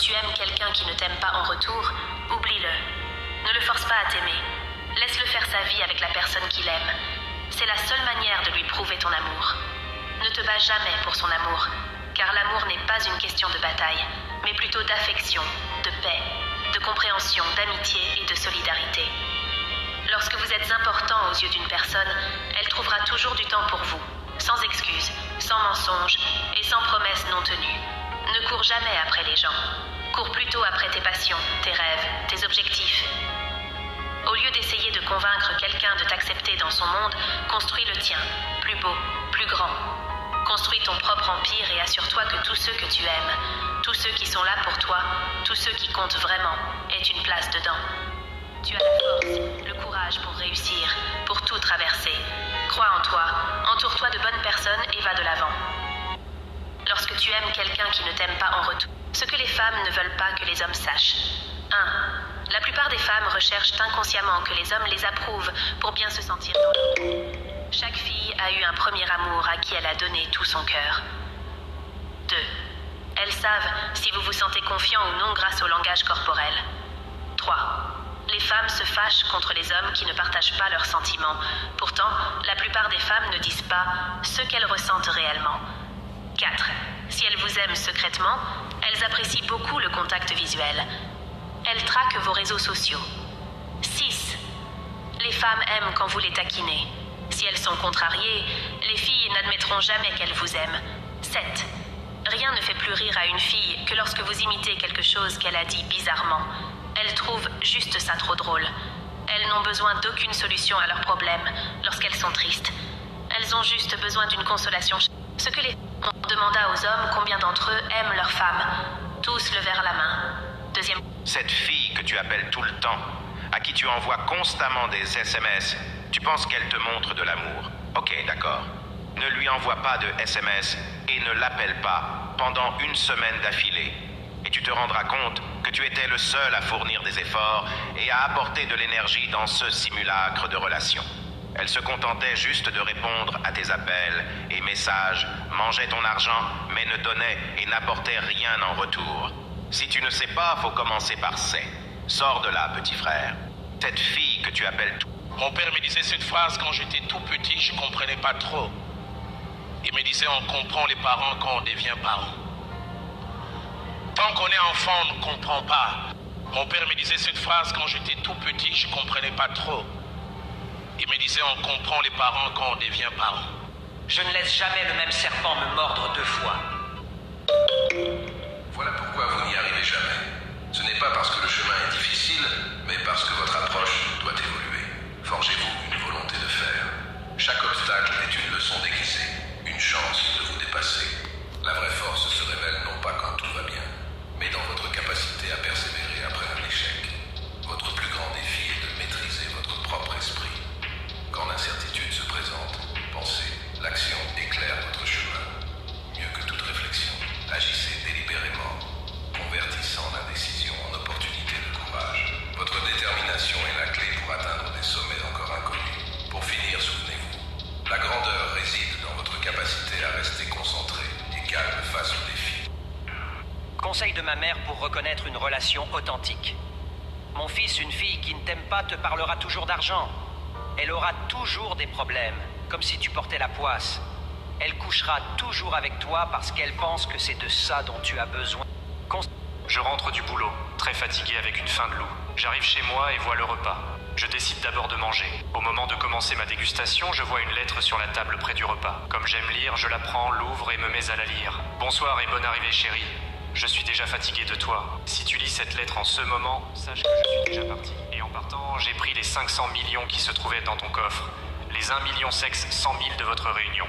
tu aimes quelqu'un qui ne t'aime pas en retour, oublie-le. Ne le force pas à t'aimer. Laisse-le faire sa vie avec la personne qu'il aime. C'est la seule manière de lui prouver ton amour. Ne te bats jamais pour son amour, car l'amour n'est pas une question de bataille, mais plutôt d'affection, de paix, de compréhension, d'amitié et de solidarité. Lorsque vous êtes important aux yeux d'une personne, elle trouvera toujours du temps pour vous, sans excuses, sans mensonges et sans promesses non tenues. Ne cours jamais après les gens. Cours plutôt après tes passions, tes rêves, tes objectifs. Au lieu d'essayer de convaincre quelqu'un de t'accepter dans son monde, construis le tien, plus beau, plus grand. Construis ton propre empire et assure-toi que tous ceux que tu aimes, tous ceux qui sont là pour toi, tous ceux qui comptent vraiment, aient une place dedans. Tu as la force, le courage pour réussir, pour tout traverser. Crois en toi, entoure-toi de bonnes personnes et va de l'avant. Lorsque tu aimes quelqu'un qui ne t'aime pas en retour, ce que les femmes ne veulent pas que les hommes sachent. 1. La plupart des femmes recherchent inconsciemment que les hommes les approuvent pour bien se sentir dans leur peau. Chaque fille a eu un premier amour à qui elle a donné tout son cœur. 2. Elles savent si vous vous sentez confiant ou non grâce au langage corporel. 3. Les femmes se fâchent contre les hommes qui ne partagent pas leurs sentiments. Pourtant, la plupart des femmes ne disent pas ce qu'elles ressentent réellement. 4. Si elles vous aiment secrètement, elles apprécient beaucoup le contact visuel. Elles traquent vos réseaux sociaux. 6. Les femmes aiment quand vous les taquinez. Si elles sont contrariées, les filles n'admettront jamais qu'elles vous aiment. 7. Rien ne fait plus rire à une fille que lorsque vous imitez quelque chose qu'elle a dit bizarrement. Elles trouvent juste ça trop drôle. Elles n'ont besoin d'aucune solution à leurs problèmes lorsqu'elles sont tristes. Elles ont juste besoin d'une consolation. Ce que les femmes demanda aux hommes, combien d'entre eux aiment leurs femmes. Tous levèrent la main. Deuxième. Cette fille que tu appelles tout le temps, à qui tu envoies constamment des SMS, tu penses qu'elle te montre de l'amour. Ok, d'accord. Ne lui envoie pas de SMS et ne l'appelle pas pendant une semaine d'affilée. Et tu te rendras compte que tu étais le seul à fournir des efforts et à apporter de l'énergie dans ce simulacre de relation. Elle se contentait juste de répondre à tes appels et messages, mangeait ton argent, mais ne donnait et n'apportait rien en retour. Si tu ne sais pas, faut commencer par c'est. Sors de là, petit frère. Cette fille que tu appelles tout. Mon père me disait cette phrase quand j'étais tout petit, je comprenais pas trop. Il me disait on comprend les parents quand on devient parent. Tant qu'on est enfant, on ne comprend pas. Mon père me disait cette phrase quand j'étais tout petit, je comprenais pas trop. Il me disait on comprend les parents quand on devient parent. Je ne laisse jamais le même serpent me mordre 2 fois. Voilà pourquoi vous n'y arrivez jamais. Ce n'est pas parce que le chemin est difficile, mais parce que votre approche doit évoluer. Forgez-vous une volonté de faire. Chaque obstacle est une leçon déguisée, une chance de vous dépasser. La vraie force se révèle non pas quand tout va bien, mais dans votre capacité à persévérer après un échec. Votre plus grand défi est de maîtriser votre propre esprit. Quand l'incertitude se présente, pensez, l'action éclaire votre chemin. Mieux que toute réflexion, agissez délibérément, convertissant l'indécision en opportunité de courage. Votre détermination est la clé pour atteindre des sommets encore inconnus. Pour finir, souvenez-vous, la grandeur réside dans votre capacité à rester concentré et calme face aux défis. Conseil de ma mère pour reconnaître une relation authentique. Mon fils, une fille qui ne t'aime pas te parlera toujours d'argent. Elle aura toujours des problèmes, comme si tu portais la poisse. Elle couchera toujours avec toi parce qu'elle pense que c'est de ça dont tu as besoin. Je rentre du boulot, très fatigué avec une faim de loup. J'arrive chez moi et vois le repas. Je décide d'abord de manger. Au moment de commencer ma dégustation, je vois une lettre sur la table près du repas. Comme j'aime lire, je la prends, l'ouvre et me mets à la lire. Bonsoir et bonne arrivée chérie. Je suis déjà fatigué de toi. Si tu lis cette lettre en ce moment, sache que je suis déjà parti. Et en partant, j'ai pris les 500 millions qui se trouvaient dans ton coffre. Les 1 million sexe 100 000 de votre réunion.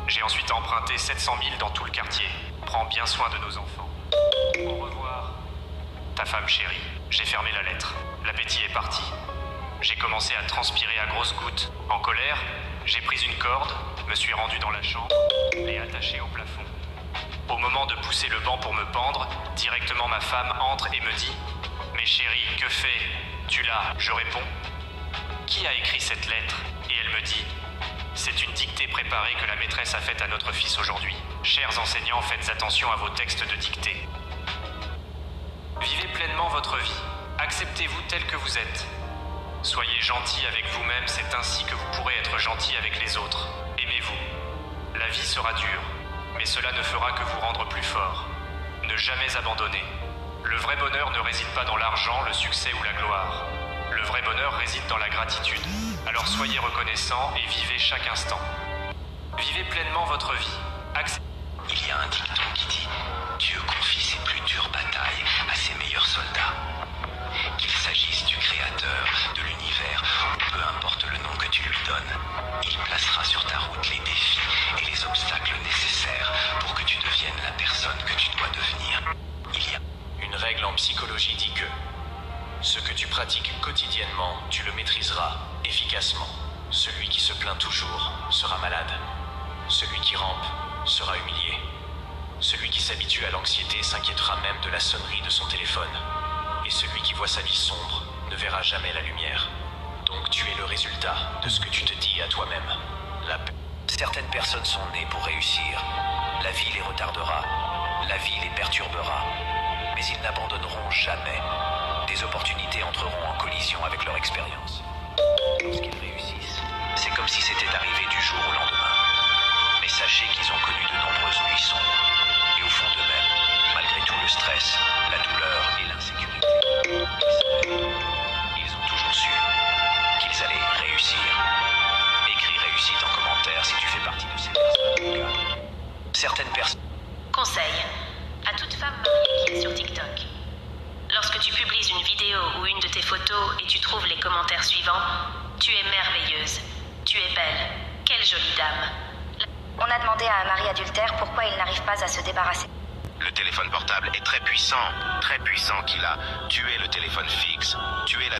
J'ai ensuite emprunté 700 000 dans tout le quartier. Prends bien soin de nos enfants. Au revoir. Ta femme chérie. J'ai fermé la lettre. L'appétit est parti. J'ai commencé à transpirer à grosses gouttes. En colère, j'ai pris une corde, me suis rendu dans la chambre, l'ai attachée au plafond. Au moment de pousser le banc pour me pendre, directement ma femme entre et me dit « Mais chérie, que fais-tu là ?» Je réponds « Qui a écrit cette lettre ?» Et elle me dit « C'est une dictée préparée que la maîtresse a faite à notre fils aujourd'hui. Chers enseignants, faites attention à vos textes de dictée. » votre vie. Acceptez-vous tel que vous êtes. Soyez gentil avec vous-même, c'est ainsi que vous pourrez être gentil avec les autres. Aimez-vous. La vie sera dure, mais cela ne fera que vous rendre plus fort. Ne jamais abandonner. Le vrai bonheur ne réside pas dans l'argent, le succès ou la gloire. Le vrai bonheur réside dans la gratitude. Alors soyez reconnaissants et vivez chaque instant. Vivez pleinement votre vie. Il y a un dicton qui dit « Dieu confie ses plus dures batailles à ses meilleurs soldats ». Qu'il s'agisse du Créateur, de l'univers, ou peu importe le nom que tu lui donnes, il placera sur ta route les défis et les obstacles nécessaires pour que tu deviennes la personne que tu dois devenir. Il y a une règle en psychologie dit que ce que tu pratiques quotidiennement, tu le maîtriseras efficacement. Celui qui se plaint toujours sera malade. Celui qui rampe sera humilié. Celui qui s'habitue à l'anxiété s'inquiétera même de la sonnerie de son téléphone. Et celui qui voit sa vie sombre ne verra jamais la lumière. Donc tu es le résultat de ce que tu te dis à toi-même. Certaines personnes sont nées pour réussir. La vie les retardera. La vie les perturbera. Mais ils n'abandonneront jamais. Des opportunités entreront en collision avec leur expérience. Lorsqu'ils réussissent, c'est comme si c'était arrivé du jour au lendemain. Mais sachez qu'ils ont connu de nombreuses nuits sombres. Et au fond d'eux-mêmes, malgré tout le stress, la douleur et l'insécurité, ils ont toujours su qu'ils allaient réussir. Écris réussite en commentaire si tu fais partie de ces personnes. Certaines personnes... Conseil à toute femme mariée qui est sur TikTok. Lorsque tu publies une vidéo ou une de tes photos et tu trouves les commentaires suivants, tu es merveilleuse, tu es belle, quelle jolie dame. On a demandé à un mari adultère pourquoi il n'arrive pas à se débarrasser. Le téléphone portable est très puissant qu'il a tué le téléphone fixe, tué la